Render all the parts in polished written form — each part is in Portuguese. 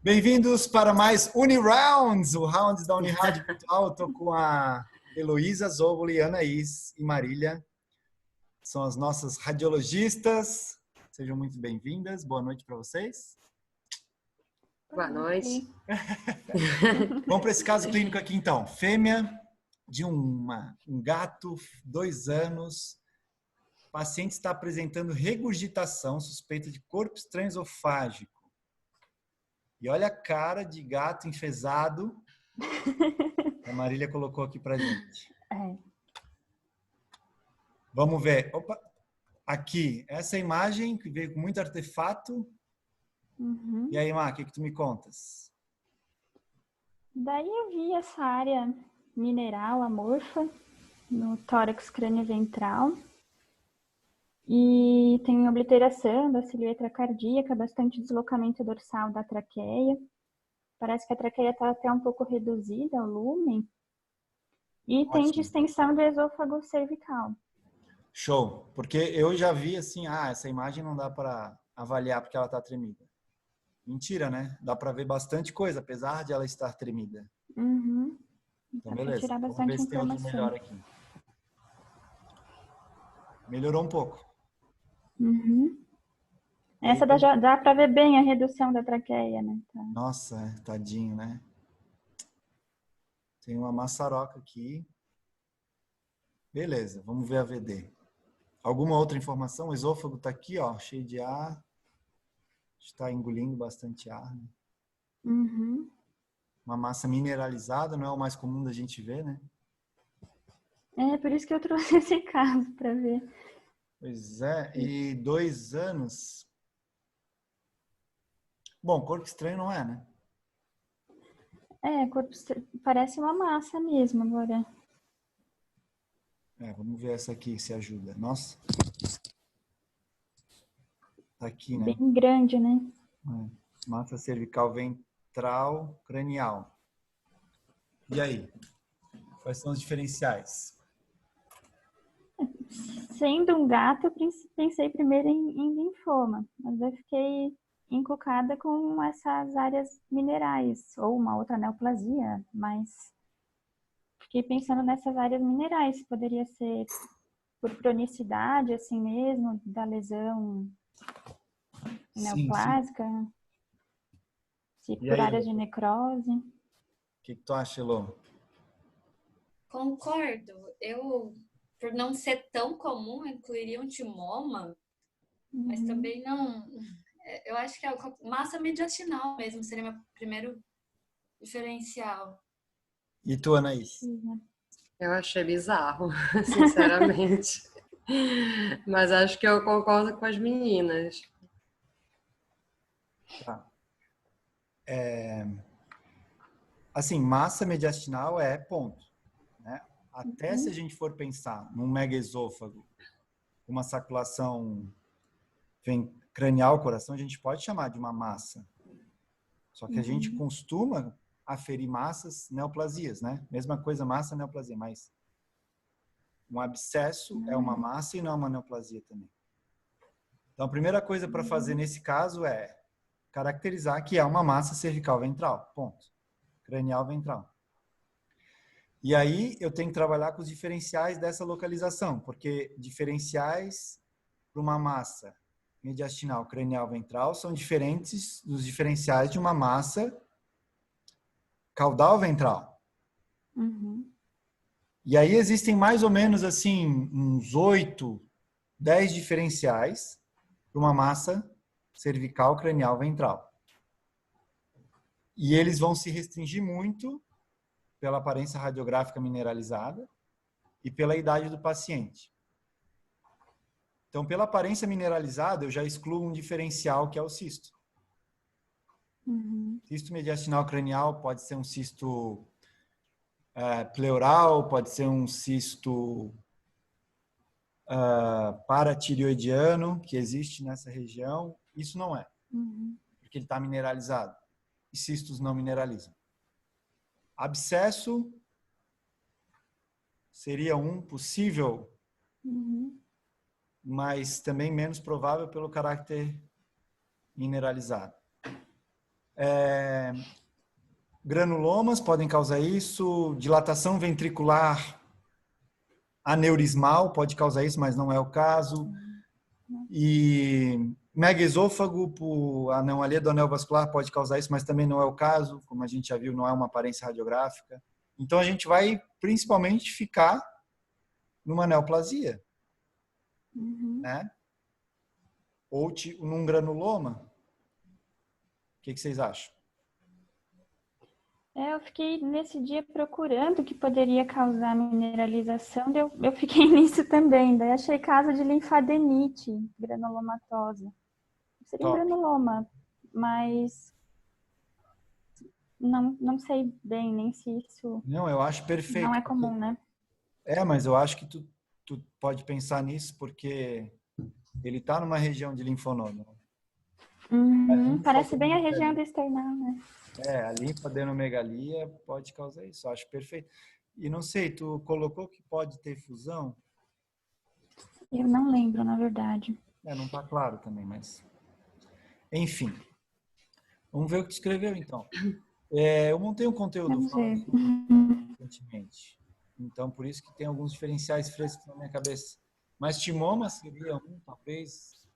Bem-vindos para mais Unirounds, o Rounds da Unirádio Virtual. Eu estou com a Heloísa Zóbolo, Anaís e Marília. São as nossas radiologistas. Sejam muito bem-vindas. Boa noite para vocês. Boa noite. Vamos para esse caso clínico aqui, então. Fêmea de um gato, 2 anos. O paciente está apresentando regurgitação, suspeita de corpo estranho esofágico. E olha a cara de gato enfesado que a Marília colocou aqui pra gente. Vamos ver. Opa. Aqui, essa imagem que veio com muito artefato. Uhum. E aí, Má, o que tu me contas? Daí eu vi essa área mineral amorfa no tórax crânio-ventral. E tem obliteração da silhueta cardíaca, bastante deslocamento dorsal da traqueia. Parece que a traqueia está até um pouco reduzida, o lumen. E Ótimo. tem distensão do esôfago cervical. Show. Porque eu já vi assim, essa imagem não dá para avaliar porque ela está tremida. Mentira, né? Dá para ver bastante coisa, apesar de ela estar tremida. Uhum. Então, Dá para beleza. tirar Vamos bastante ver se tem outro informação. melhor aqui. Melhorou um pouco. Uhum. Essa dá para ver bem a redução da traqueia, né? Tá. Nossa, tadinho, né? Tem uma maçaroca aqui. Beleza, vamos ver a VD. Alguma outra informação? O esôfago está aqui, ó, cheio de ar. Está engolindo bastante ar. Né? Uhum. Uma massa mineralizada, não é o mais comum da gente ver, né? É, por isso que eu trouxe esse caso para ver. Pois é, e 2 anos. Bom, corpo estranho não é, né? É, parece uma massa mesmo agora. Vamos ver essa aqui se ajuda. Nossa. Tá aqui, né? Bem grande, né? Massa cervical ventral cranial. E aí? Quais são os diferenciais? Sendo um gato, eu pensei primeiro em linfoma, mas eu fiquei encucada com essas áreas minerais, ou uma outra neoplasia, mas fiquei pensando nessas áreas minerais, poderia ser por cronicidade, assim mesmo, da lesão neoplásica, se por aí, áreas de necrose. O que tu acha, Elô? Concordo. Eu, por não ser tão comum, incluiria um timoma, mas também não... Eu acho que a massa mediastinal mesmo seria meu primeiro diferencial. E tu, Anaís? Eu achei bizarro, sinceramente. Mas acho que eu concordo com as meninas. Tá. Assim, massa mediastinal é ponto. Né? Até se a gente for pensar num megaesôfago, uma saculação cranial, coração, a gente pode chamar de uma massa. Só que a gente costuma aferir massas, neoplasias, né? Mesma coisa, massa, neoplasia, mas um abscesso é uma massa e não é uma neoplasia também. Então, a primeira coisa para fazer nesse caso é caracterizar que é uma massa cervical ventral, ponto. Cranial ventral. E aí eu tenho que trabalhar com os diferenciais dessa localização, porque diferenciais para uma massa mediastinal cranial ventral são diferentes dos diferenciais de uma massa caudal ventral. E aí existem mais ou menos assim uns 8, 10 diferenciais para uma massa cervical cranial ventral. E eles vão se restringir muito pela aparência radiográfica mineralizada e pela idade do paciente. Então, pela aparência mineralizada, eu já excluo um diferencial que é o cisto. Cisto mediastinal cranial pode ser um cisto pleural, pode ser um cisto paratireoidiano, que existe nessa região. Isso não é, porque ele está mineralizado. E cistos não mineralizam. Abscesso seria um possível, mas também menos provável pelo caráter mineralizado. Granulomas podem causar isso. Dilatação ventricular aneurismal pode causar isso, mas não é o caso. E megaesôfago por anomalia do anel vascular pode causar isso, mas também não é o caso. Como a gente já viu, não é uma aparência radiográfica. Então, a gente vai principalmente ficar numa neoplasia, né? Ou num granuloma. O que vocês acham? Eu fiquei nesse dia procurando o que poderia causar mineralização, eu fiquei nisso também. Daí achei caso de linfadenite granulomatosa. Seria um Top. granuloma, mas não sei bem nem se isso Não, eu acho perfeito. não é comum, né? Mas eu acho que tu pode pensar nisso porque ele está numa região de linfonodo. Parece bem a região do esternal, né? A linfadenomegalia pode causar isso, eu acho perfeito. E não sei, tu colocou que pode ter fusão? Eu não lembro, na verdade. Não está claro também, mas... Enfim, vamos ver o que tu escreveu, então. Eu montei um conteúdo Vamos ver. recentemente, então por isso que tem alguns diferenciais frescos na minha cabeça. Mas timoma seria talvez,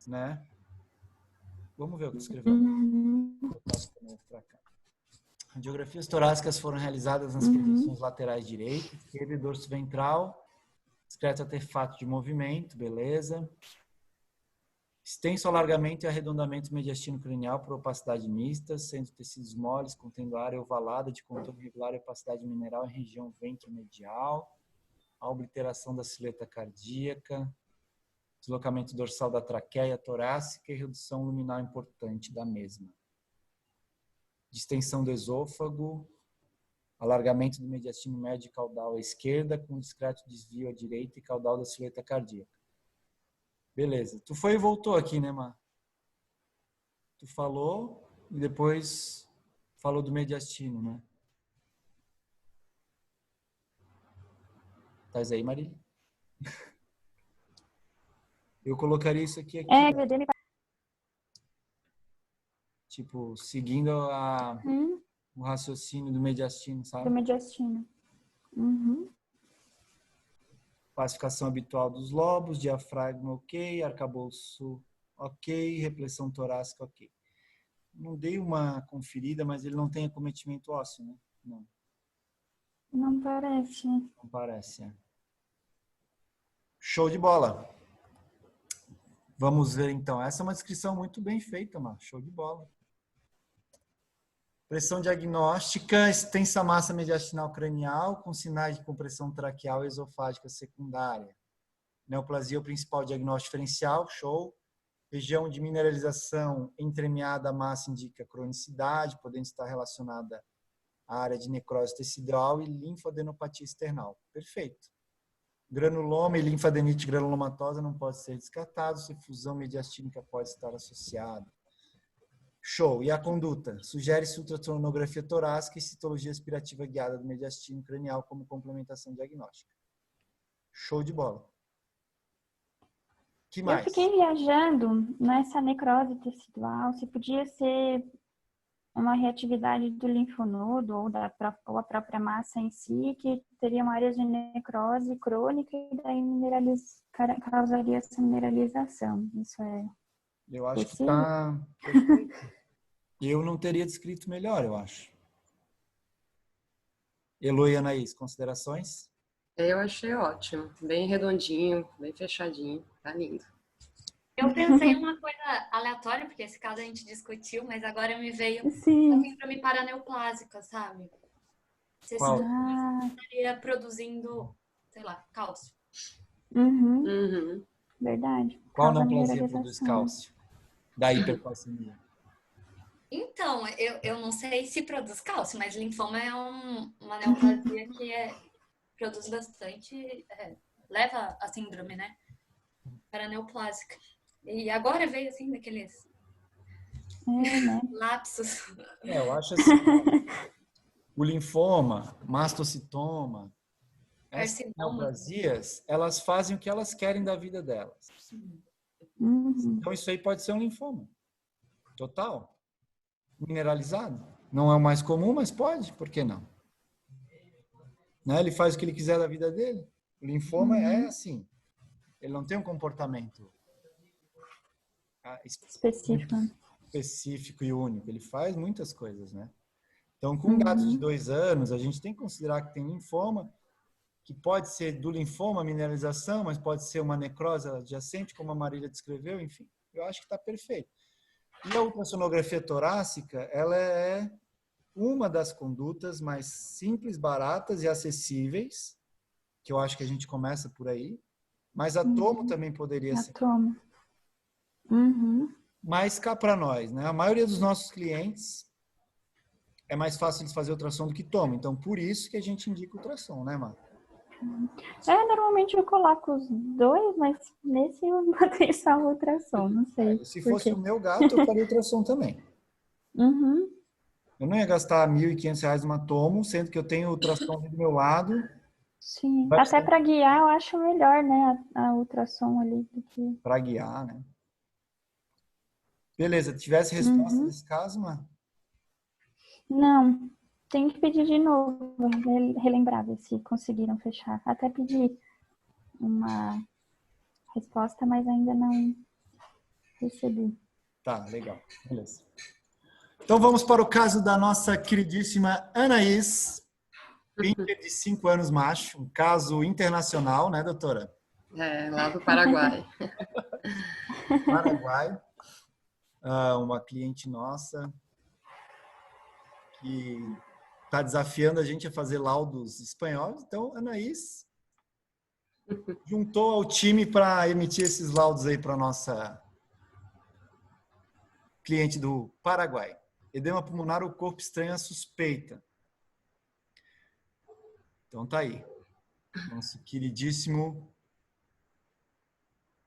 né? Vamos ver o que tu escreveu. Radiografias torácicas foram realizadas nas projeções laterais direita, esquerda e dorso ventral. Discreto artefato de movimento, beleza. Extenso alargamento e arredondamento mediastino cranial por opacidade mista, sendo tecidos moles, contendo área ovalada de contorno irregular e opacidade mineral em região ventromedial. A obliteração da silhueta cardíaca. Deslocamento dorsal da traqueia torácica e redução luminal importante da mesma. Distensão do esôfago, alargamento do mediastino médio e caudal à esquerda, com discreto desvio à direita e caudal da silhueta cardíaca. Beleza. Tu foi e voltou aqui, né, Mar? Tu falou e depois falou do mediastino, né? Tás aí, Marília? Eu colocaria isso aqui. Tipo, seguindo o raciocínio do mediastino, sabe? Do mediastino. Classificação habitual dos lobos, diafragma ok, arcabouço ok, repressão torácica ok. Não dei uma conferida, mas ele não tem acometimento ósseo, né? Não. Não parece. Não parece, Show de bola. Vamos ver então. Essa é uma descrição muito bem feita, Mar. Show de bola. Pressão diagnóstica, extensa massa mediastinal cranial com sinais de compressão traqueal e esofágica secundária. Neoplasia é o principal diagnóstico diferencial, show. Região de mineralização entremeada à massa indica cronicidade, podendo estar relacionada à área de necrose tecidual e linfadenopatia external. Perfeito. Granuloma e linfadenite granulomatosa não pode ser descartado, se fusão mediastínica pode estar associada. Show. E a conduta? Sugere-se ultrassonografia torácica e citologia aspirativa guiada do mediastino cranial como complementação diagnóstica. Show de bola. Que mais? Eu fiquei viajando nessa necrose tecidual, se podia ser uma reatividade do linfonodo ou a própria massa em si, que teriam áreas de necrose crônica e daí causaria essa mineralização. Isso é Eu acho possível? que está perfeito. Eu não teria descrito melhor, eu acho. Elo e Anaís, considerações? Eu achei ótimo. Bem redondinho, bem fechadinho. Tá lindo. Eu pensei em uma coisa aleatória, porque esse caso a gente discutiu, mas agora me veio Sim. síndrome paraneoplásica, sabe? Você Qual? estaria produzindo, sei lá, cálcio. Verdade. Qual Causa neoplasia produz mineralização. cálcio? Da hipercalcemia. Então, eu não sei se produz cálcio, mas linfoma é uma neoplasia que produz bastante, leva a síndrome, né? Paraneoplásica. E agora veio, assim, daqueles Né? lapsos. Eu acho assim, o linfoma, mastocitoma, essas neoplasias, elas fazem o que elas querem da vida delas. Então, isso aí pode ser um linfoma. Total. mineralizado. Não é o mais comum, mas pode, por que não? Né? Ele faz o que ele quiser da vida dele. O linfoma é assim, ele não tem um comportamento Específico. específico e único, ele faz muitas coisas, né? Então, com gatos de 2 anos, a gente tem que considerar que tem linfoma, que pode ser do linfoma, mineralização, mas pode ser uma necrose adjacente, como a Marília descreveu, enfim. Eu acho que está perfeito. E a ultrassonografia torácica, ela é uma das condutas mais simples, baratas e acessíveis, que eu acho que a gente começa por aí, mas a tomo também poderia ser. Tomo. Mas cá para nós, né? A maioria dos nossos clientes é mais fácil de fazer ultrassom do que tomo. Então, por isso que a gente indica ultrassom, né, Mar? Normalmente eu coloco os dois, mas nesse eu botei só o ultrassom, não sei. Se fosse o meu gato, eu faria ultrassom também. Eu não ia gastar R$1.500 numa tomo, sendo que eu tenho o ultrassom ali do meu lado. Sim, até para guiar eu acho melhor, né, a ultrassom ali do que... Para guiar, né? Beleza, tivesse resposta nesse caso, Mar? Não, tem que pedir de novo, relembrar, ver se conseguiram fechar. Até pedir uma resposta, mas ainda não recebi. Tá, legal. Beleza. Então vamos para o caso da nossa queridíssima Anaís, pincher de 5 anos macho, um caso internacional, né, doutora? Lá do Paraguai. Paraguai. Uma cliente nossa que está desafiando a gente a fazer laudos espanhóis. Então, Anaís juntou ao time para emitir esses laudos aí para nossa cliente do Paraguai. Edema pulmonar ou corpo estranho suspeita. Então tá aí. Nosso queridíssimo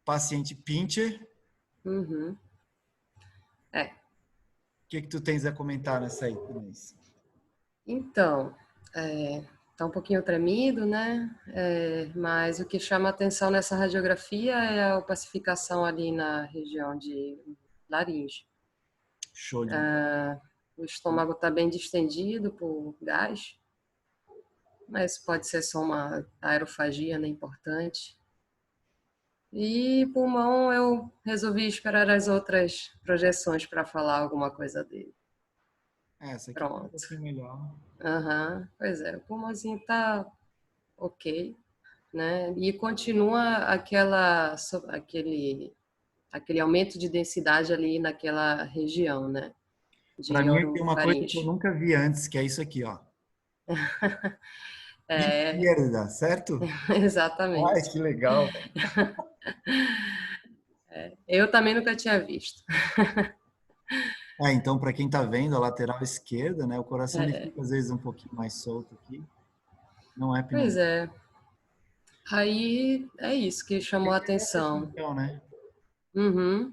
paciente pincher. Uhum. O que tu tens a comentar nessa aí, Inês? Então, tá um pouquinho tremido, né? Mas o que chama atenção nessa radiografia é a opacificação ali na região de laringe. Show de O estômago está bem distendido por gás, mas pode ser só uma aerofagia, né, importante. E pulmão, eu resolvi esperar as outras projeções para falar alguma coisa dele. Essa aqui Pronto. é um pouquinho melhor. Pois é, o pulmãozinho tá ok, né? E continua aquele aumento de densidade ali naquela região, né? Para mim tem uma coisa que eu nunca vi antes, que é isso aqui, ó. Esquerda, certo? Exatamente. Ai, que legal. Eu também nunca tinha visto. Então, para quem está vendo, a lateral esquerda, né? O coração ele fica às vezes um pouquinho mais solto aqui. Não é pneumonia. Pois é. Aí é isso que chamou a atenção. Então, né? Uhum.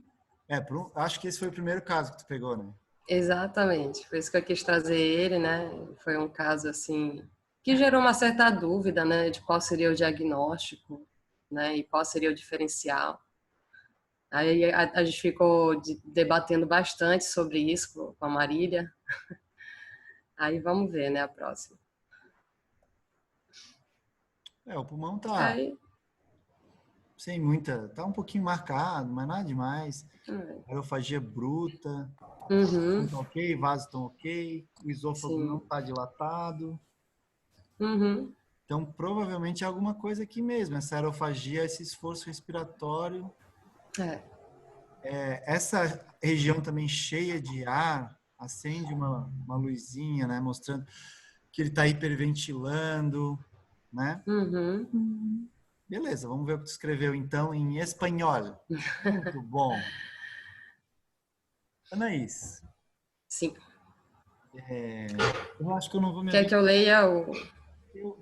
Acho que esse foi o primeiro caso que tu pegou, né? Exatamente. Por isso que eu quis trazer ele, né? Foi um caso assim que gerou uma certa dúvida, né, de qual seria o diagnóstico, né, e qual seria o diferencial. Aí a gente ficou debatendo bastante sobre isso com a Marília. Aí vamos ver, né, a próxima. O pulmão tá sem muita, tá um pouquinho marcado, mas nada demais. Aerofagia bruta. Uhum. Tá ok, vasos estão ok, o esôfago não está dilatado. Uhum. Então, provavelmente é alguma coisa aqui mesmo, essa aerofagia, esse esforço respiratório. Essa região também cheia de ar, acende uma luzinha, né, mostrando que ele está hiperventilando, né? Uhum. Beleza, vamos ver o que tu escreveu então em espanhol. Muito bom. Anaís. Sim. Eu acho que eu não vou me... Quer que eu leia o...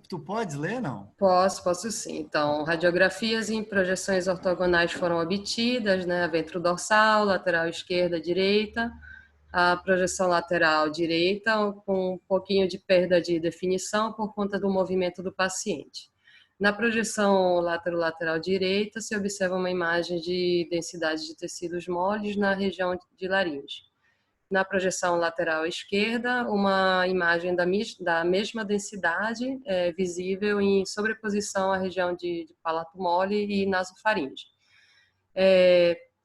Tu podes ler, não? Posso sim. Então, radiografias e projeções ortogonais foram obtidas, né? Ventrodorsal, lateral esquerda, direita, a projeção lateral direita, com um pouquinho de perda de definição por conta do movimento do paciente. Na projeção lateral direita, se observa uma imagem de densidade de tecidos moles na região de laringe. Na projeção lateral esquerda, uma imagem da mesma densidade visível em sobreposição à região de palato mole e nasofaringe.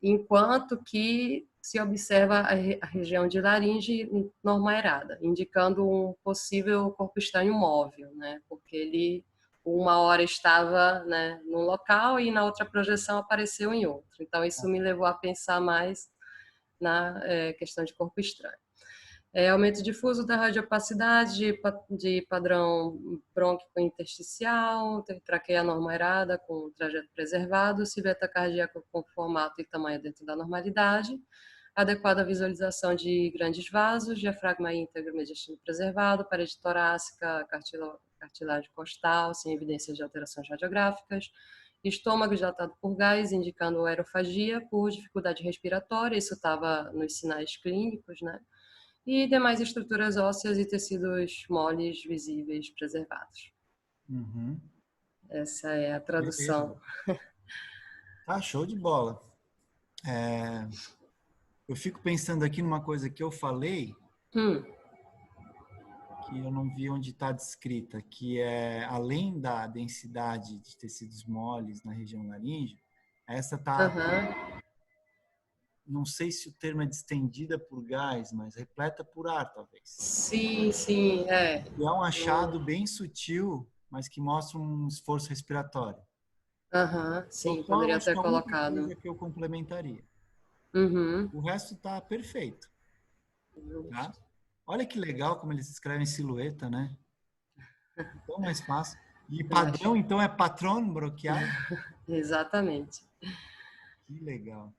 Enquanto que se observa a região de laringe normoaerada, indicando um possível corpo estranho móvel, né? Porque ele uma hora estava, né, num local e na outra projeção apareceu em outro. Então isso me levou a pensar mais na questão de corpo estranho. Aumento difuso da radiopacidade de padrão brônquico intersticial, traqueia normoaerada com trajeto preservado, civeto cardíaco com formato e tamanho dentro da normalidade, adequada visualização de grandes vasos, diafragma íntegro, mediastino preservado, parede torácica, cartilagem costal, sem evidência de alterações radiográficas, estômago dilatado por gás, indicando aerofagia por dificuldade respiratória, isso estava nos sinais clínicos, né? E demais estruturas ósseas e tecidos moles visíveis preservados. Uhum. Essa é a tradução. Tá, show de bola. Eu fico pensando aqui numa coisa que eu falei, que eu não vi onde está descrita, que é, além da densidade de tecidos moles na região laríngea, essa está, não sei se o termo é distendida por gás, mas repleta por ar, talvez. Sim, é. E é um achado bem sutil, mas que mostra um esforço respiratório. Sim, então, poderia acho ter que é a única colocado. coisa que eu complementaria. O resto está perfeito. Tá? Olha que legal como eles escrevem silhueta, né? Então mais fácil. E padrão, então, é patrão broquial? Exatamente. Que legal.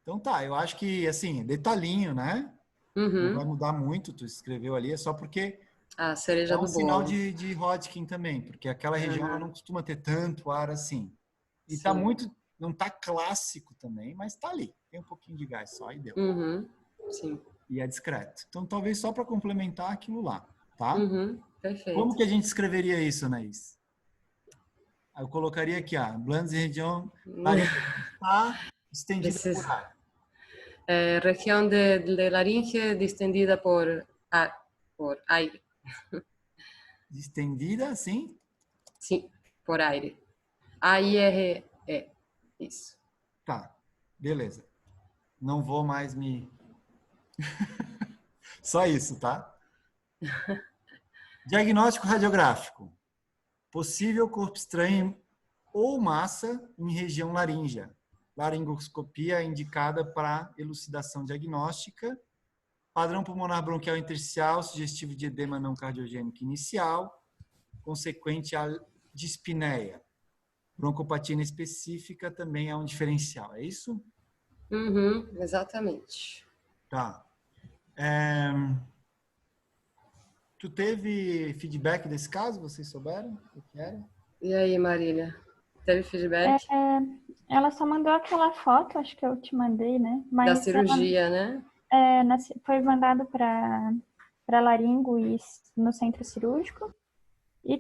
Então tá, eu acho que, assim, detalhinho, né? Não vai mudar muito, tu escreveu ali, é só porque a cereja é um do sinal bolo. de Hodgkin também, porque aquela região ela não costuma ter tanto ar assim. E tá Sim. muito, não tá clássico também, mas tá ali. Tem um pouquinho de gás só e deu. Sim. E é discreto. Então talvez só para complementar aquilo lá, tá? Perfeito. Como que a gente escreveria isso, Anaís? Eu colocaria aqui, Blandes e região está estendida por ar. Região de laringe distendida por aire. Distendida, sim? Sim, por aire. A-I-R-E. Isso. Tá, beleza. Não vou mais me... Só isso, tá? Diagnóstico radiográfico. Possível corpo estranho ou massa em região laríngea. Laringoscopia indicada para elucidação diagnóstica. Padrão pulmonar bronquial intersticial, sugestivo de edema não cardiogênico inicial, consequente à dispneia. Broncopatia específica também é um diferencial, é isso? Exatamente. Tá. Tu teve feedback desse caso? Vocês souberam o que era? E aí, Marília? Teve feedback? Ela só mandou aquela foto, acho que eu te mandei, né? Mas da cirurgia, né? Foi mandado para laringo e no centro cirúrgico. E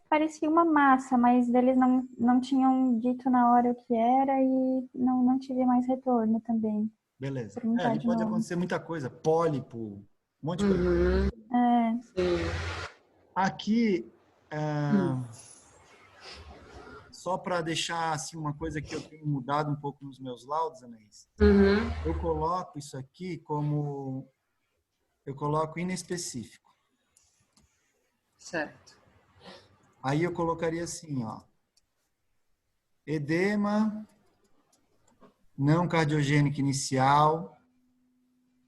parecia uma massa, mas eles não tinham dito na hora o que era e não tive mais retorno também. Beleza. Ali pode acontecer muita coisa. Pólipo, um monte de coisa. Sim. Aqui, só para deixar assim, uma coisa que eu tenho mudado um pouco nos meus laudos, Anaís, eu coloco isso aqui como... Eu coloco inespecífico. Certo. Aí eu colocaria assim, edema não cardiogênico inicial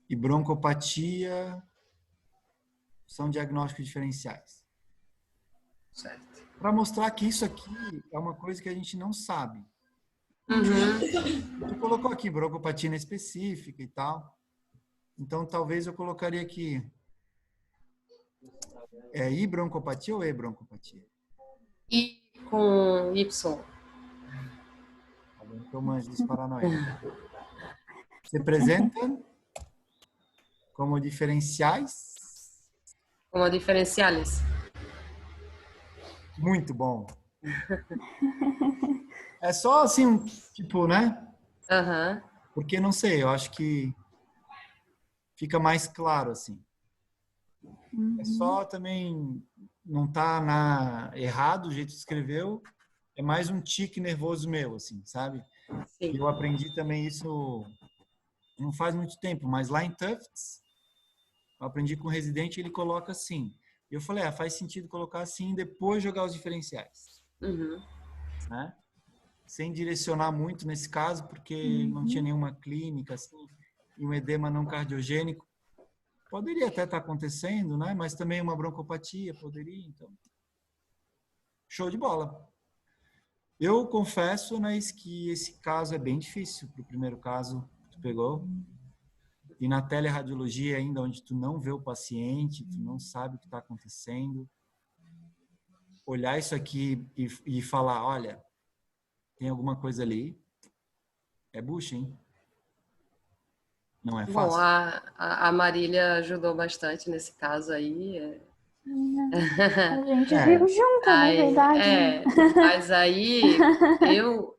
e broncopatia são diagnósticos diferenciais. Certo. Para mostrar que isso aqui é uma coisa que a gente não sabe. Tu colocou aqui broncopatia específica e tal. Então, talvez eu colocaria aqui I broncopatia ou E broncopatia? I com Y. Então, manjo dos paranoicos. Se apresentam como diferenciais. Como diferenciais. Muito bom. É só assim, tipo, né? Porque não sei, eu acho que fica mais claro, assim. É só também, não tá errado o jeito que escreveu, é mais um tique nervoso meu, assim, sabe? Sim. E eu aprendi também isso não faz muito tempo, mas lá em Tufts, eu aprendi com um residente, ele coloca assim. E eu falei, faz sentido colocar assim e depois jogar os diferenciais, Uhum. né? Sem direcionar muito nesse caso, porque não tinha nenhuma clínica, assim, e um edema não cardiogênico. Poderia até estar acontecendo, né? Mas também uma broncopatia poderia, então. Show de bola. Eu confesso, né, que esse caso é bem difícil para o primeiro caso que tu pegou. E na teleradiologia ainda, onde tu não vê o paciente, tu não sabe o que está acontecendo. Olhar isso aqui e falar, olha, tem alguma coisa ali, é bucha, hein? Não é Bom, fácil. a Marília ajudou bastante nesse caso aí. A gente viu junto, na verdade. Mas aí eu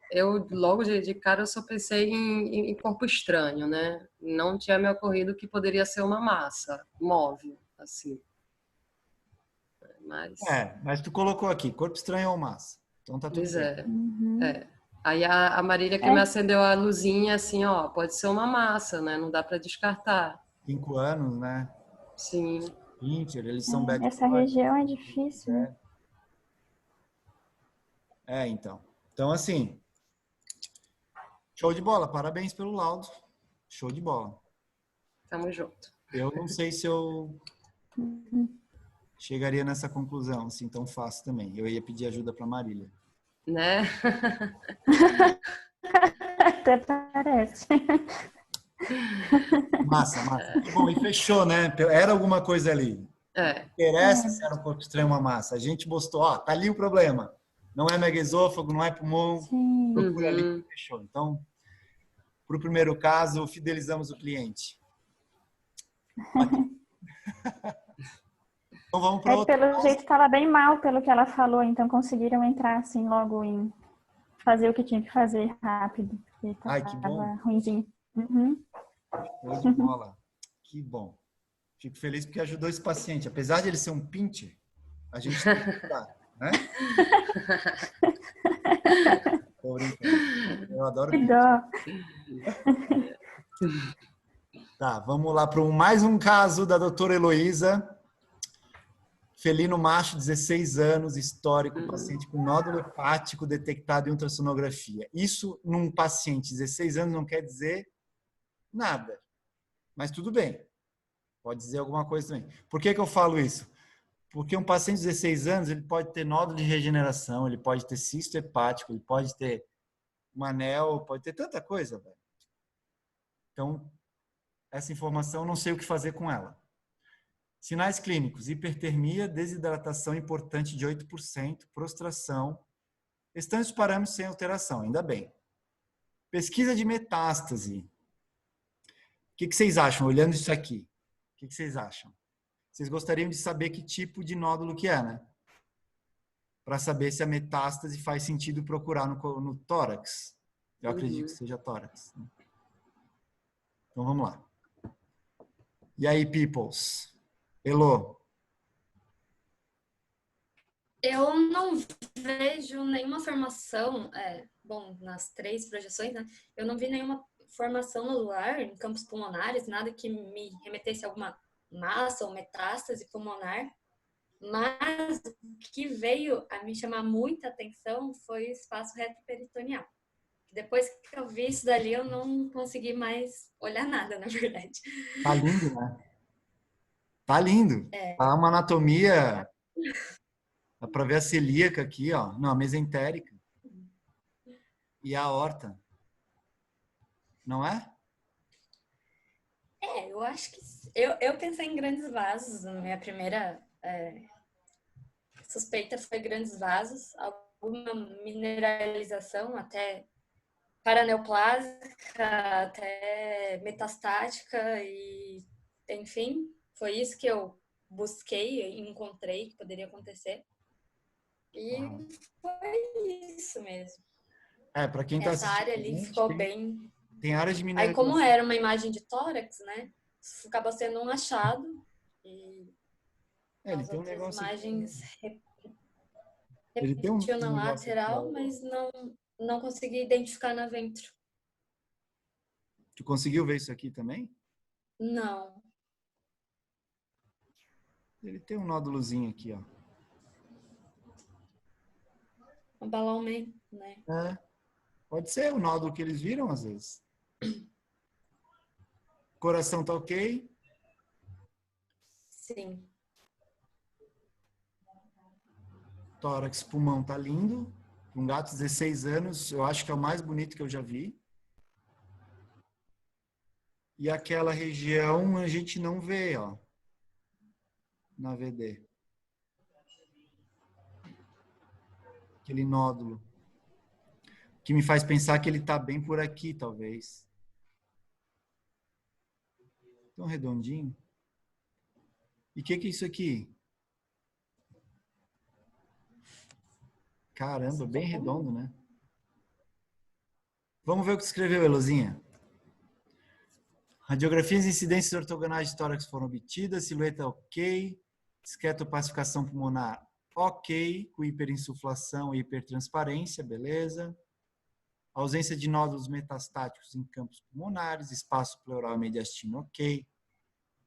logo de cara eu só pensei em corpo estranho, né? Não tinha me ocorrido que poderia ser uma massa móvel, assim. Mas, Mas tu colocou aqui, corpo estranho ou massa. Então tá tudo pois bem. é. Aí a Marília que me acendeu a luzinha, assim, ó, pode ser uma massa, né? Não dá para descartar. 5 anos, né? Sim. Pinter, eles são bad Essa boys. região é difícil, né? Então. Então, assim, show de bola. Parabéns pelo laudo. Show de bola. Tamo junto. Eu não sei se eu chegaria nessa conclusão assim tão fácil também. Eu ia pedir ajuda para Marília. Né? Até parece. Massa. Bom, e fechou, né? Era alguma coisa ali. É. Não interessa se era um corpo estranho ou uma massa. A gente mostrou, ó, tá ali o problema. Não é megaesôfago, não é pulmão. Sim. Procura ali, fechou. Então, para o primeiro caso, fidelizamos o cliente. Então vamos para outro Pelo caso. jeito estava bem mal, pelo que ela falou, então conseguiram entrar assim logo em fazer o que tinha que fazer rápido, porque Que bom. tava ruimzinho. Show de bola. Que bom. Fico feliz porque ajudou esse paciente. Apesar de ele ser um pincher, a gente tem que ajudar, né? Tô brincando. Eu adoro Que pincher. dó. Tá, vamos lá para mais um caso da doutora Heloísa. Felino macho, 16 anos, histórico, paciente com nódulo hepático detectado em ultrassonografia. Isso, num paciente de 16 anos, não quer dizer nada. Mas tudo bem. Pode dizer alguma coisa também. Por que eu falo isso? Porque um paciente de 16 anos, ele pode ter nódulo de regeneração, ele pode ter cisto hepático, ele pode ter um anel, pode ter tanta coisa, velho. Então, essa informação, eu não sei o que fazer com ela. Sinais clínicos: hipertermia, desidratação importante de 8%, prostração, restantes parâmetros sem alteração, ainda bem. Pesquisa de metástase. O que vocês acham, olhando isso aqui? O que vocês acham? Vocês gostariam de saber que tipo de nódulo que é, né? Para saber se a metástase faz sentido procurar no tórax. Eu acredito que seja tórax. Então, vamos lá. E aí, peoples? Elô? Eu não vejo nenhuma formação, bom, nas 3 projeções, né? Eu não vi nenhuma formação nodular em campos pulmonares, nada que me remetesse a alguma massa ou metástase pulmonar. Mas o que veio a me chamar muita atenção foi o espaço retroperitoneal. Depois que eu vi isso dali, eu não consegui mais olhar nada, na verdade. Tá lindo, né? Tá lindo. Tá uma anatomia. Dá para ver a celíaca aqui, ó. Não, a mesentérica. E a aorta. Não é? Eu acho que... Eu pensei em grandes vasos. A minha primeira suspeita foi grandes vasos. Alguma mineralização, até paraneoplásica, até metastática. E, enfim, foi isso que eu busquei e encontrei que poderia acontecer. E foi isso mesmo. Para quem tá Essa assistindo, área ali ficou bem... Tem áreas de Aí, mineralização. como era uma imagem de tórax, né? acabou sendo um achado. E Ele as tem um outras negócio aqui. imagens Ele tem repetiu na um negócio aqui, lateral, ó. mas não consegui identificar na ventro. Tu conseguiu ver isso aqui também? Não. Ele tem um nódulozinho aqui, ó. Um balão, né? É. Pode ser o nódulo que eles viram, às vezes. Coração tá ok. Sim. Tórax, pulmão tá lindo. Um gato de 16 anos, eu acho que é o mais bonito que eu já vi. E aquela região a gente não vê, ó, na VD. Aquele nódulo. Que me faz pensar que ele tá bem por aqui, talvez. Tão redondinho. E o que é isso aqui? Caramba, bem redondo, né? Vamos ver o que escreveu, Elozinha. Radiografias e incidências ortogonais de tórax foram obtidas, silhueta ok, esquetopacificação pulmonar ok, com hiperinsuflação e hipertransparência, beleza. Ausência de nódulos metastáticos em campos pulmonares, espaço pleural e mediastino ok,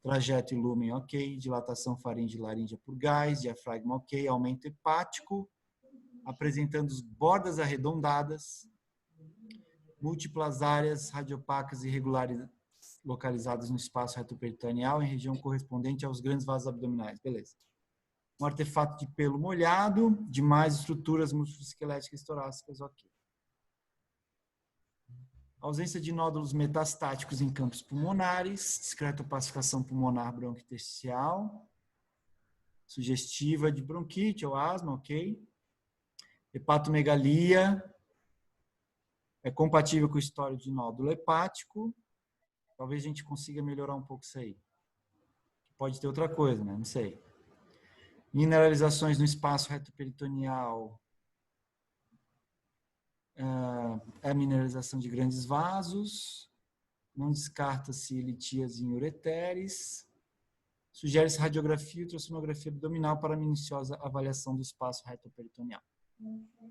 trajeto e lumen ok, dilatação faríngea e laríngea por gás, diafragma ok, aumento hepático, apresentando bordas arredondadas, múltiplas áreas radiopacas irregulares localizadas no espaço retoperitoneal em região correspondente aos grandes vasos abdominais. Beleza. Um artefato de pelo molhado, demais estruturas musculoesqueléticas torácicas, ok. Ausência de nódulos metastáticos em campos pulmonares, discreta opacificação pulmonar bronquiointersticial, sugestiva de bronquite ou asma, ok. Hepatomegalia, é compatível com o histórico de nódulo hepático. Talvez a gente consiga melhorar um pouco isso aí. Pode ter outra coisa, né? Não sei. Mineralizações no espaço retoperitoneal. É a mineralização de grandes vasos. Não descarta-se litíase em ureteres. Sugere-se radiografia e ultrassonografia abdominal para minuciosa avaliação do espaço retoperitoneal.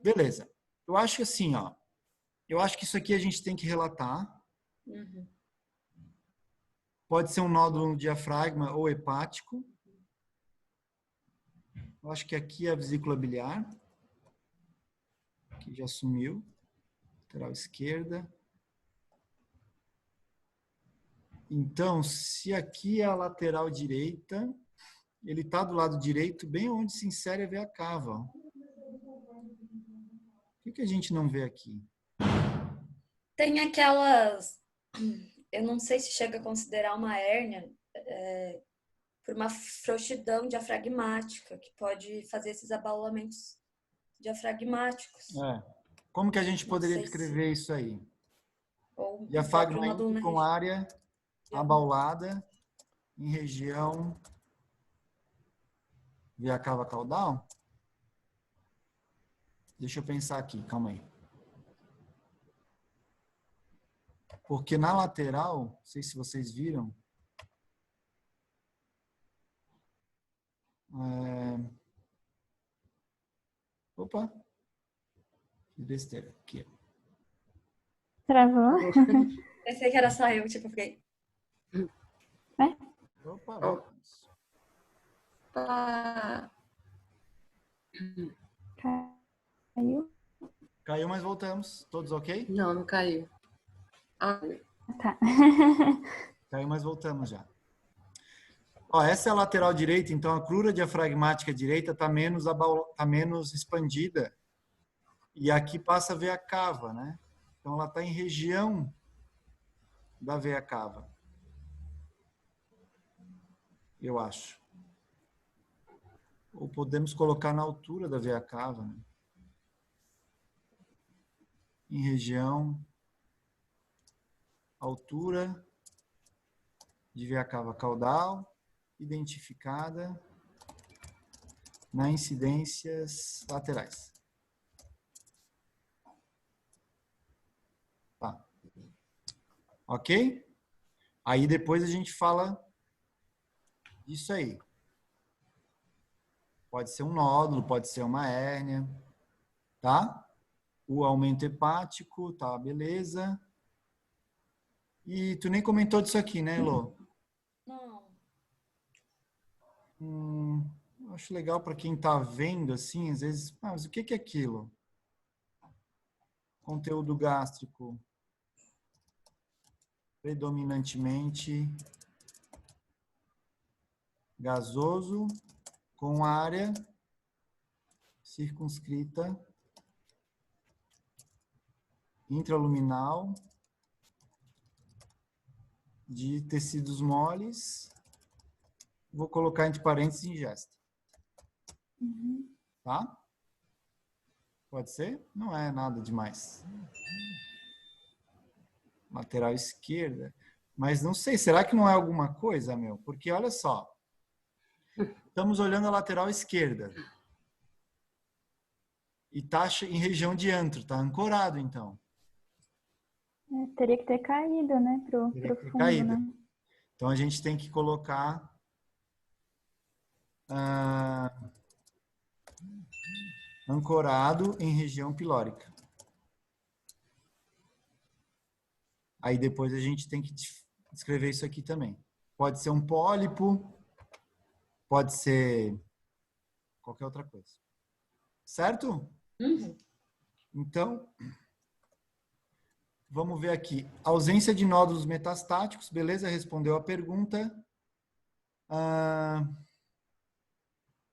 Beleza. Eu acho que assim, ó. Eu acho que isso aqui a gente tem que relatar. Uhum. Pode ser um nódulo no diafragma ou hepático. Eu acho que aqui é a vesícula biliar. Que já sumiu. Lateral esquerda. Então, se aqui é a lateral direita, ele está do lado direito, bem onde se insere a veia cava. O que a gente não vê aqui? Tem aquelas... Eu não sei se chega a considerar uma hérnia por uma frouxidão diafragmática, que pode fazer esses abalamentos diafragmáticos. Como que a gente poderia descrever isso aí? Ou Diafragma nódulo com área abaulada em região veia cava caudal? Deixa eu pensar aqui, calma aí. Porque na lateral, não sei se vocês viram, opa, que besteira. Aqui. Travou? Pensei que era só eu, tipo, fiquei... Opa, Caiu? Caiu, mas voltamos. Todos ok? Não, não caiu. Tá. Caiu, mas voltamos já. Ó, essa é a lateral direita, então a crura diafragmática direita está menos expandida. E aqui passa a veia cava, né? Então ela está em região da veia cava. Eu acho. Ou podemos colocar na altura da veia cava, né? Em região, altura de veia cava caudal, identificada nas incidências laterais. Tá. Ok? Aí depois a gente fala disso aí. Pode ser um nódulo, pode ser uma hérnia, tá? O aumento hepático, tá, beleza. E tu nem comentou disso aqui, né, Elô? Não. Acho legal para quem tá vendo, assim, às vezes, mas o que é aquilo? Conteúdo gástrico predominantemente gasoso com área circunscrita intraluminal de tecidos moles. Vou colocar entre parênteses ingesta. Tá? Pode ser? Não é nada demais. Lateral esquerda. Mas não sei, será que não é alguma coisa, meu? Porque olha só. Estamos olhando a lateral esquerda. E tá em região de antro, tá ancorado então. Teria que ter caído, né, pro fundo, caído. né? Então a gente tem que colocar ancorado em região pilórica. Aí depois a gente tem que descrever isso aqui também. Pode ser um pólipo, pode ser qualquer outra coisa. Certo? Uhum. Então, vamos ver aqui. Ausência de nódulos metastáticos, beleza? Respondeu a pergunta.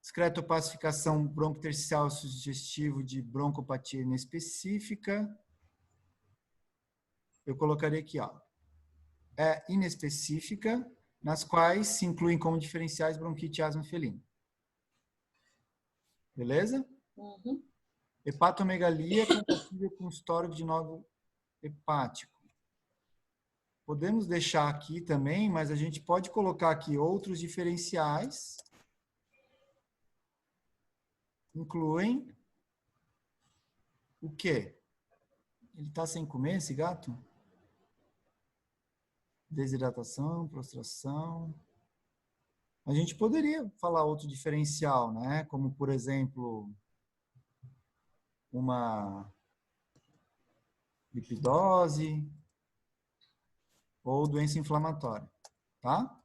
Excretopacificação broncotercial sugestivo de broncopatia inespecífica. Eu colocaria aqui, ó. É inespecífica, nas quais se incluem como diferenciais bronquite e asma felina. Beleza? Uhum. Hepatomegalia compatível com histórico de nódulo hepático. Podemos deixar aqui também, mas a gente pode colocar aqui outros diferenciais. Incluem o quê? Ele está sem comer, esse gato? Desidratação, prostração. A gente poderia falar outro diferencial, né? Como, por exemplo, uma lipidose ou doença inflamatória, tá?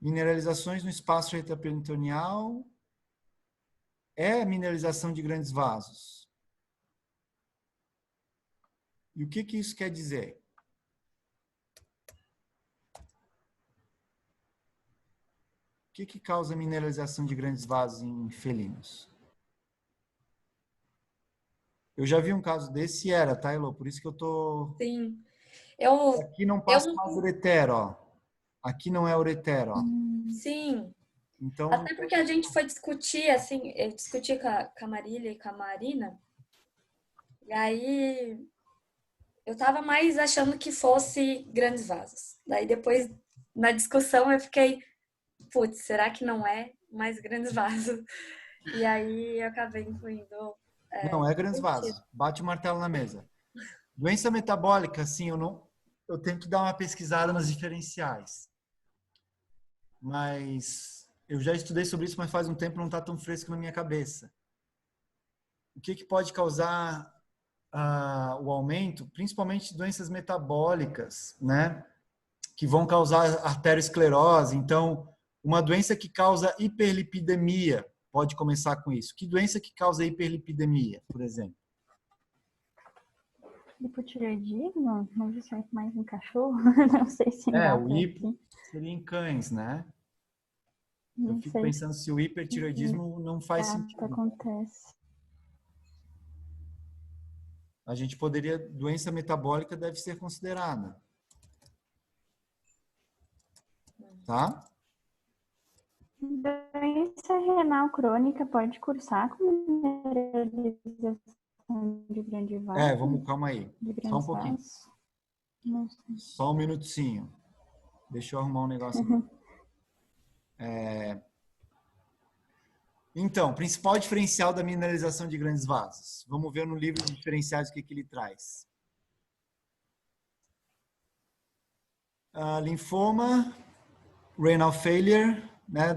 Mineralizações no espaço retroperitoneal é mineralização de grandes vasos. E o que isso quer dizer? O que causa mineralização de grandes vasos em felinos? Eu já vi um caso desse e era, tá, Elô? Por isso que eu tô... Sim. Aqui não passa mais uretero, ó. Aqui não é uretero, ó. Sim. Então, Até porque a gente foi discutir, assim, eu discuti com a Marília e com a Marina, e aí eu tava mais achando que fosse grandes vasos. Daí depois, na discussão, eu fiquei, putz, será que não é mais grandes vasos? E aí eu acabei incluindo. não, é grandes vasos. Bate o martelo na mesa. Doença metabólica, sim, eu tenho que dar uma pesquisada nas diferenciais. Mas eu já estudei sobre isso, mas faz um tempo, não está tão fresco na minha cabeça. O que pode causar o aumento? Principalmente doenças metabólicas, né? Que vão causar arteriosclerose. Então, uma doença que causa hiperlipidemia pode começar com isso. Que doença que causa hiperlipidemia, por exemplo? Hipotireoidismo? Não sei se é mais em cachorro. Não sei se O hipo seria em cães, né? Eu fico pensando se o hipertireoidismo não faz sentido. Acontece. A gente poderia... Doença metabólica deve ser considerada. Tá? Doença renal crônica pode cursar com mineralização de grande vaso? Calma aí. Só um pouquinho. Só um minutinho. Deixa eu arrumar um negócio aqui. Então, principal diferencial da mineralização de grandes vasos. Vamos ver no livro de diferenciais o que ele traz. Linfoma, renal failure, né,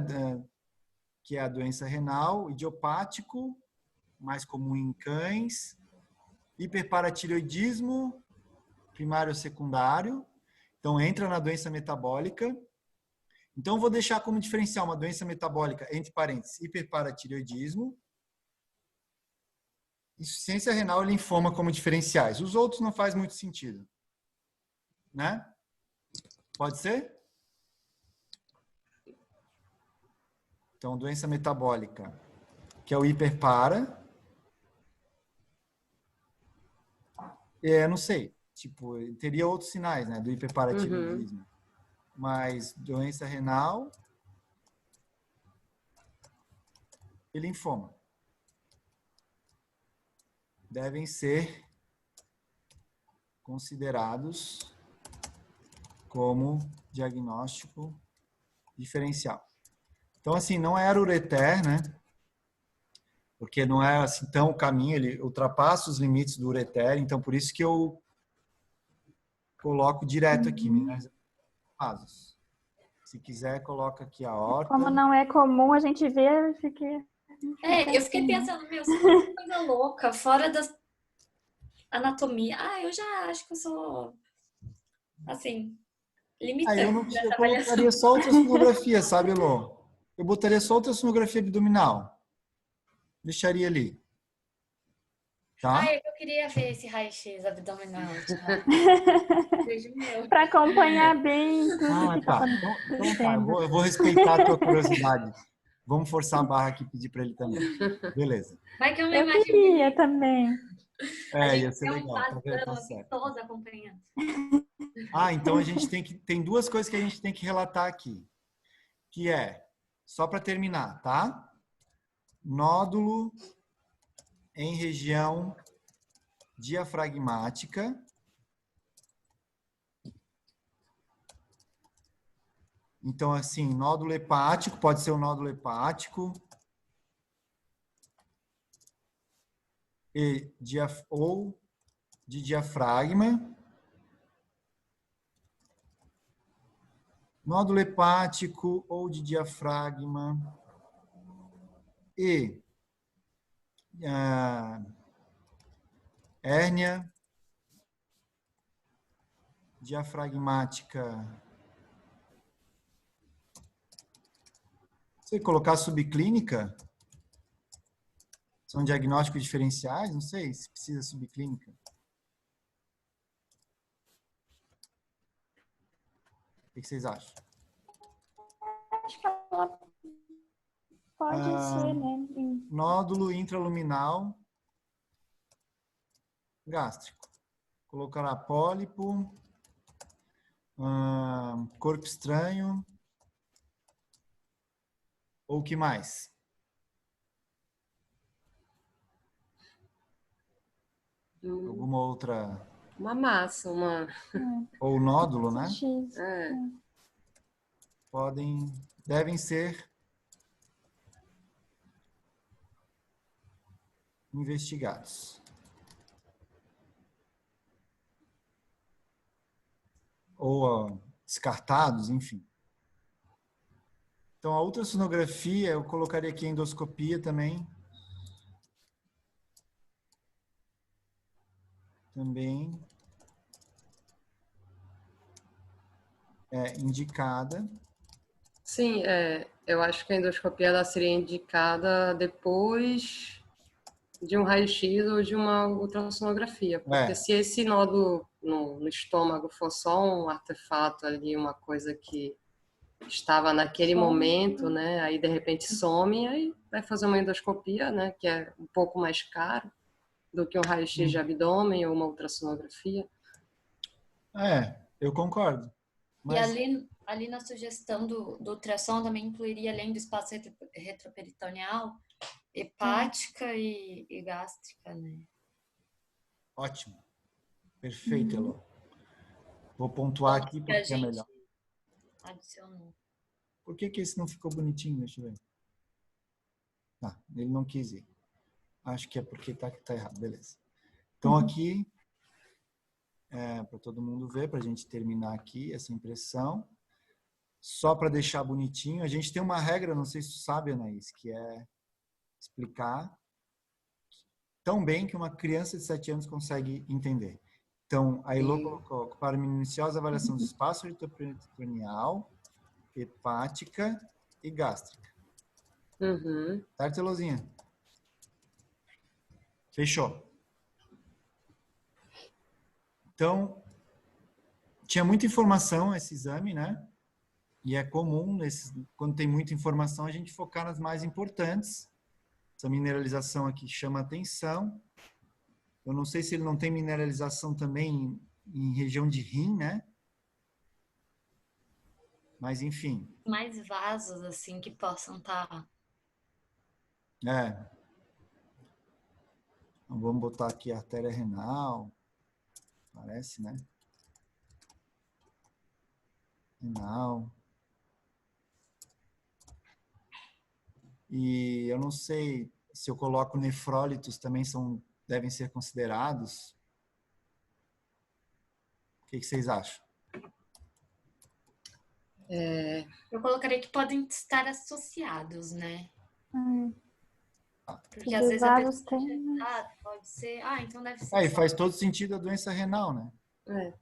que é a doença renal, idiopático, mais comum em cães, hiperparatireoidismo, primário ou secundário, então entra na doença metabólica. Então vou deixar como diferencial uma doença metabólica, entre parênteses, hiperparatireoidismo, insuficiência renal e linfoma como diferenciais. Os outros não faz muito sentido, né? Pode ser? Então, doença metabólica, que é o hiperpara. Não sei, tipo, teria outros sinais, né, do hiperparatireoidismo. Mas doença renal e linfoma devem ser considerados como diagnóstico diferencial. Então, assim, não era ureter, né? Porque não é assim tão o caminho, ele ultrapassa os limites do ureter, então por isso que eu coloco direto aqui, minerais casos. Se quiser, coloca aqui a horta. Como não é comum a gente ver, eu fiquei Eu fiquei pensando, meu, isso é uma coisa louca, fora da anatomia. Eu já acho que eu sou, assim, limitante Eu dessa avaliação. colocaria só ultrassonografia, sabe, Lô? Eu botaria só ultrassonografia abdominal. Deixaria ali. Tá? Eu queria ver esse raio-x abdominal. Beijo meu. para acompanhar bem tudo que está Tá. Então tá, acontecendo. eu vou respeitar a tua curiosidade. Vamos forçar a barra aqui e pedir para ele também. Beleza. Vai que é uma Eu imagem queria também. a gente Ia ser tem um legal. Tá padrão, assim, certo. todos acompanhando. Então a gente tem duas coisas que a gente tem que relatar aqui. Que é, só para terminar, tá? Nódulo em região diafragmática. Então, assim, nódulo hepático, pode ser um nódulo hepático. Ou de diafragma. Nódulo hepático ou de diafragma. E hérnia diafragmática. Se colocar subclínica, são diagnósticos diferenciais, não sei se precisa subclínica. O que vocês acham? Acho que ela pode ser, né? Nódulo intraluminal gástrico. Colocará pólipo, corpo estranho. Ou o que mais? Alguma outra? Uma massa, Ou nódulo, né? X. Devem ser investigados. Ou descartados, enfim. Então, a ultrassonografia, eu colocaria aqui a endoscopia também. Também é indicada. Sim, eu acho que a endoscopia ela seria indicada depois de um raio-x ou de uma ultrassonografia, porque se esse nódulo no estômago for só um artefato ali, uma coisa que estava naquele momento, né, aí de repente some, aí vai fazer uma endoscopia, né, que é um pouco mais caro do que um raio-x de abdômen ou uma ultrassonografia. Eu concordo. Mas... E ali na sugestão do ultrassom também incluiria, além do espaço retroperitoneal, hepática e gástrica, né? Ótimo. Perfeito, Elô. Vou pontuar aqui porque é melhor. Adicionou. Por que esse não ficou bonitinho? Deixa eu ver. Ele não quis ir. Acho que é porque tá errado. Beleza. Então, aqui, para todo mundo ver, para a gente terminar aqui essa impressão. Só para deixar bonitinho, a gente tem uma regra, não sei se tu sabe, Anaís, que é explicar tão bem que uma criança de 7 anos consegue entender. Então, a Elô colocou para minuciosa avaliação do espaço peritoneal, hepática e gástrica. Certo, Elôzinha? Fechou. Então, tinha muita informação esse exame, né? E é comum, quando tem muita informação, a gente focar nas mais importantes. Essa mineralização aqui chama atenção. Eu não sei se ele não tem mineralização também em região de rim, né? Mas, enfim. Mais vasos, assim, que possam estar... Então, vamos botar aqui a artéria renal. Parece, né? Renal. E eu não sei se eu coloco nefrólitos também devem ser considerados. O que vocês acham? Eu colocaria que podem estar associados, né? Porque às vezes a pessoa pode ser... então deve ser... E faz todo sentido a doença renal, né?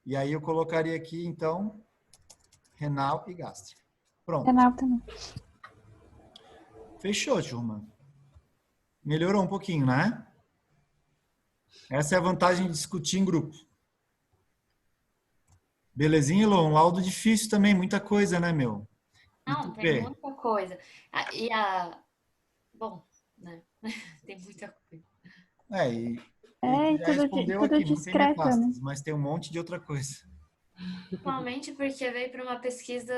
E aí eu colocaria aqui, então, renal e gástrica. Pronto. Renal também. Fechou, turma. Melhorou um pouquinho, né? Essa é a vantagem de discutir em grupo. Belezinha, Elô? Um laudo difícil também, muita coisa, né, meu? Não, tem muita coisa. Bom, né? Tem muita coisa. E já respondeu tudo aqui, não tem discreto, metástases, né? mas tem um monte de outra coisa. Principalmente porque veio para uma pesquisa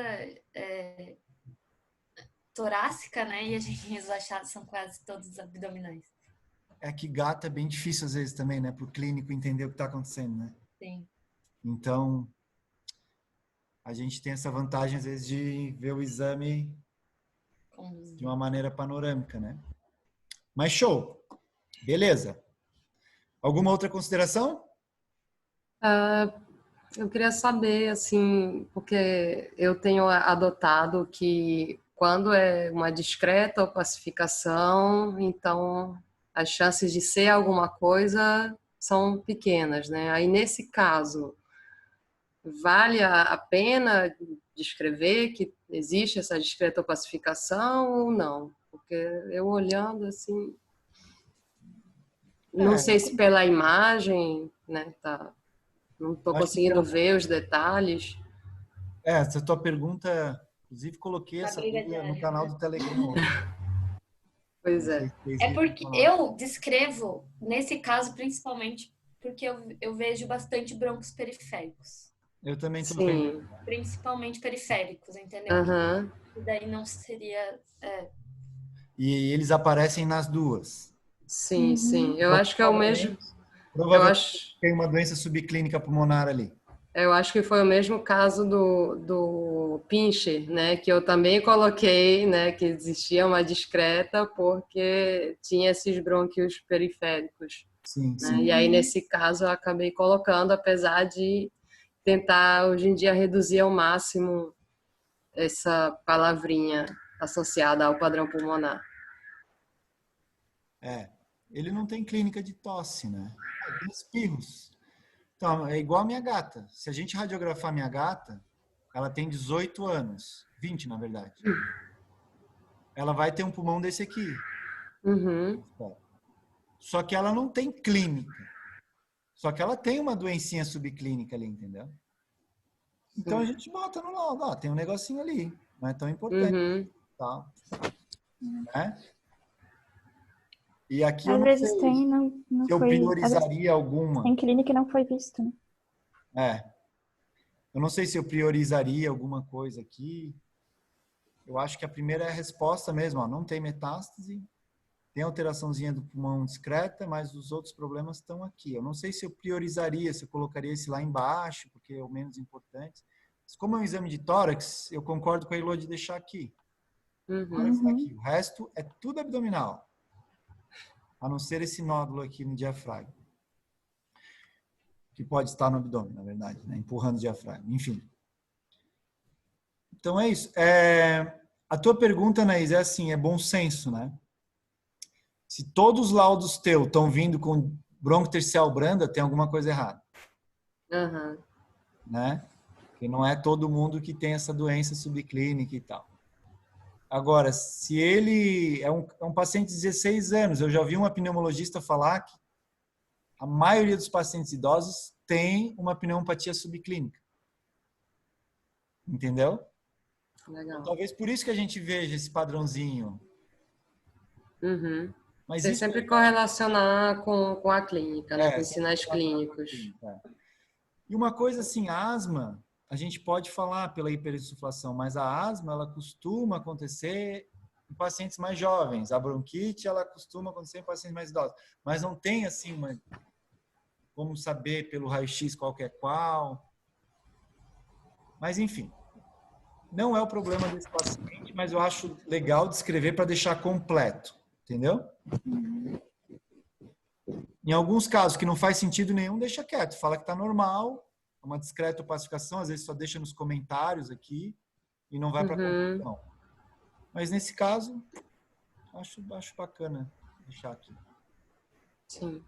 torácica, né? E os achados são quase todos abdominais. É que gato é bem difícil às vezes também, né? Para o clínico entender o que está acontecendo, né? Sim. Então, a gente tem essa vantagem às vezes de ver o exame de uma maneira panorâmica, né? Mas show! Beleza. Alguma outra consideração? Eu queria saber, assim, porque eu tenho adotado que quando é uma discreta opacificação, então as chances de ser alguma coisa são pequenas, né? Aí, nesse caso, vale a pena descrever que existe essa discreta opacificação ou não? Porque eu olhando, assim, não sei se pela imagem, né, não estou conseguindo ver os detalhes. Essa tua pergunta, inclusive coloquei essa dúvida no canal do Telegram hoje. Pois é. É porque eu descrevo, nesse caso, principalmente, porque eu vejo bastante broncos periféricos. Eu também estou vendo. Principalmente periféricos, entendeu? E daí não seria... E eles aparecem nas duas. Sim, sim. Eu acho que é o mesmo... Provavelmente tem uma doença subclínica pulmonar ali. Eu acho que foi o mesmo caso do Pincher, né? Que eu também coloquei, né? Que existia uma discreta porque tinha esses brônquios periféricos. Sim, né? sim. E aí, nesse caso, eu acabei colocando, apesar de tentar, hoje em dia, reduzir ao máximo essa palavrinha associada ao padrão pulmonar. Ele não tem clínica de tosse, né? Tem espirros. Então, é igual a minha gata. Se a gente radiografar minha gata, ela tem 18 anos. 20, na verdade. Ela vai ter um pulmão desse aqui. Só que ela não tem clínica. Só que ela tem uma doencinha subclínica ali, entendeu? Então a gente bota no laudo. Tem um negocinho ali. Não é tão importante. Tá? E aqui eu não sei se eu priorizaria alguma. Tem clínica e não foi visto, né? Eu não sei se eu priorizaria alguma coisa aqui. Eu acho que a primeira é a resposta mesmo. Não tem metástase, tem alteraçãozinha do pulmão discreta, mas os outros problemas estão aqui. Eu não sei se eu priorizaria, se eu colocaria esse lá embaixo, porque é o menos importante. Mas como é um exame de tórax, eu concordo com a Elô de deixar aqui. Aqui. O resto é tudo abdominal. A não ser esse nódulo aqui no diafragma. que pode estar no abdômen, na verdade, né? Empurrando o diafragma, enfim. Então é isso. A tua pergunta, Anaís, é assim, é bom senso, né? Se todos os laudos teus estão vindo com broncotercial branda, tem alguma coisa errada. Uhum. Né? Porque não é todo mundo que tem essa doença subclínica e tal. Agora, se ele é um paciente de 16 anos, eu já vi uma pneumologista falar que a maioria dos pacientes idosos tem uma pneumopatia subclínica. Entendeu? Legal. Então, talvez por isso que a gente veja esse padrãozinho. Uhum. Mas Você isso sempre correlacionar com a clínica, né? Com os sinais sempre relacionado com a clínicos. clínica. E uma coisa assim, a asma, a gente pode falar pela hiperinsuflação, mas a asma, ela costuma acontecer em pacientes mais jovens. A bronquite, ela costuma acontecer em pacientes mais idosos. Mas não tem, assim, como saber pelo raio-x qual que é qual. Mas, enfim, não é o problema desse paciente, mas eu acho legal descrever para deixar completo. Entendeu? Em alguns casos que não faz sentido nenhum, deixa quieto. Fala que está normal, é uma discreta pacificação, às vezes só deixa nos comentários aqui e não vai para a conclusão. Mas nesse caso, acho bacana deixar aqui. Sim.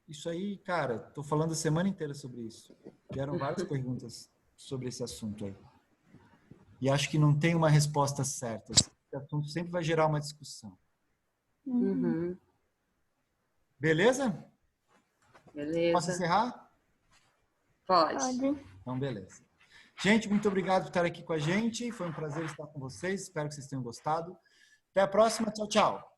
Isso aí, cara, tô falando a semana inteira sobre isso. Vieram várias perguntas sobre esse assunto aí. E acho que não tem uma resposta certa. Esse assunto sempre vai gerar uma discussão. Uhum. Beleza? Beleza. Posso encerrar? Pode. Então, beleza. Gente, muito obrigado por estar aqui com a gente. Foi um prazer estar com vocês. Espero que vocês tenham gostado. Até a próxima. Tchau, tchau.